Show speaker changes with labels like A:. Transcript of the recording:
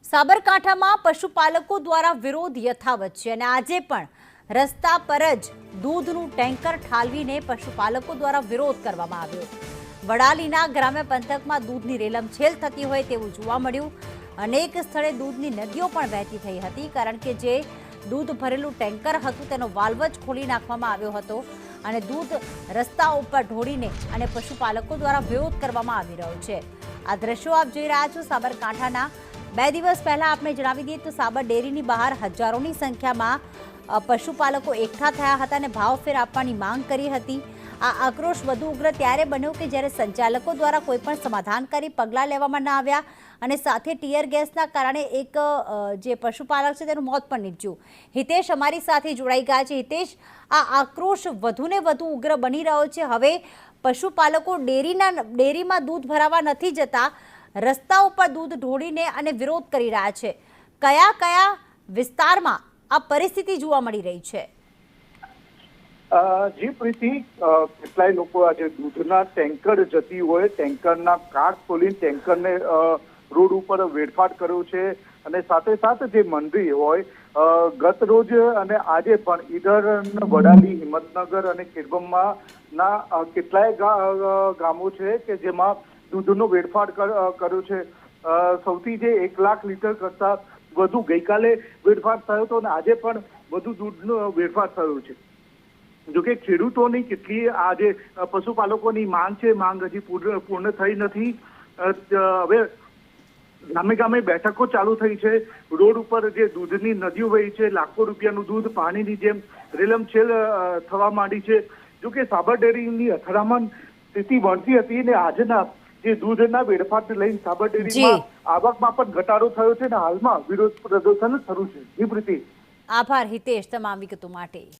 A: સાબરકાંઠામાં પશુપાલકો દ્વારા વિરોધ યથાવત છે અને આજે પણ રસ્તા પર જ દૂધનું ટેન્કર ઠાલવીને પશુપાલકો દ્વારા વિરોધ કરવામાં આવ્યો। વડાલીના ગ્રામ્ય પંથકમાં દૂધની રેલમછેલ થતી હોય તેવું જોવા મળ્યું। અનેક સ્થળે દૂધની નદીઓ પણ વહેતી થઈ હતી, કારણ કે જે દૂધ ભરેલું ટેન્કર હતું તેનો વાલ્વ જ ખોલી નાખવામાં આવ્યો હતો અને દૂધ રસ્તા ઉપર ઢોળીને અને પશુપાલકો દ્વારા વિરોધ કરવામાં આવી રહ્યો છે। આ દ્રશ્યો આપ જોઈ રહ્યા છો સાબરકાંઠાના। 2 દિવસ પહેલા આપણે જણાવી દઈએ તો સાબર ડેરીની બહાર હજારોની સંખ્યામાં પશુપાલકો એકઠા થયા હતા અને ભાવફેર આપવાની માંગ કરી હતી। આ આક્રોશ વધુ ઉગ્ર ત્યારે બન્યો કે જ્યારે સંચાલકો દ્વારા કોઈ પણ સમાધાનકારી પગલાં લેવામાં ન આવ્યા અને સાથે ટીયર ગેસના કારણે એક જે પશુપાલક છે તેનું મોત પણ નીપજ્યું। હિતેશ અમારી સાથે જોડાઈ ગયા છે। હિતેશ, આ આક્રોશ વધુને વધુ ઉગ્ર બની રહ્યો છે। હવે પશુપાલકો ડેરીમાં દૂધ ભરાવા નથી જતા, રસ્તા ઉપર દૂધ ઢોળીને અને વિરોધ કરી રહ્યા છે। કયા કયા વિસ્તારમાં આ પરિસ્થિતિ જોવા મળી રહી છે?
B: જી પ્રીતિ, કેટલાય લોકો આજે દૂધના ટેન્કર જતી હોય ટેન્કરના કાચ ખોલીને ટેન્કરને રોડ ઉપર વેડફાટ કર્યો છે અને સાથે સાથે જે મંડળી હોય ગત રોજ અને આજે પણ ઈડર, વડાલી, હિંમતનગર અને ખેડબ્રહ્મા ના કેટલાય ગામો છે કે જેમાં દૂધનો વેડફાટ કર્યો છે। સૌથી જે 1 લાખ લીટર કરતા વધુ ગઈકાલે વેડફાટ થયો હતો અને આજે પણ વધુ દૂધનો વેડફાટ થયો છે। જોકે ખેડૂતોની કેટલી આજે પશુપાલકોની માંગ છે, માંગ હજી પૂર્ણ થઈ નથી। હવે ગામે ગામે બેઠકો ચાલુ થઈ છે। રોડ ઉપર જે દૂધની નદીઓ વહી છે, લાખો રૂપિયાનું દૂધ પાણીની જેમ રેલમછેલ થવા માંડી છે। જોકે સાબર ડેરીની અથડામણ સ્થિતિ વણતી હતી અને આજના જે દૂધના વેડફાટ લઈને સાબર ડેરીમાં આવકમાં પણ ઘટાડો થયો છે અને હાલમાં વિરોધ પ્રદર્શન શરૂ છે। જી પ્રીતિ,
A: આભાર હિતેશ તમામ વિગતો માટે।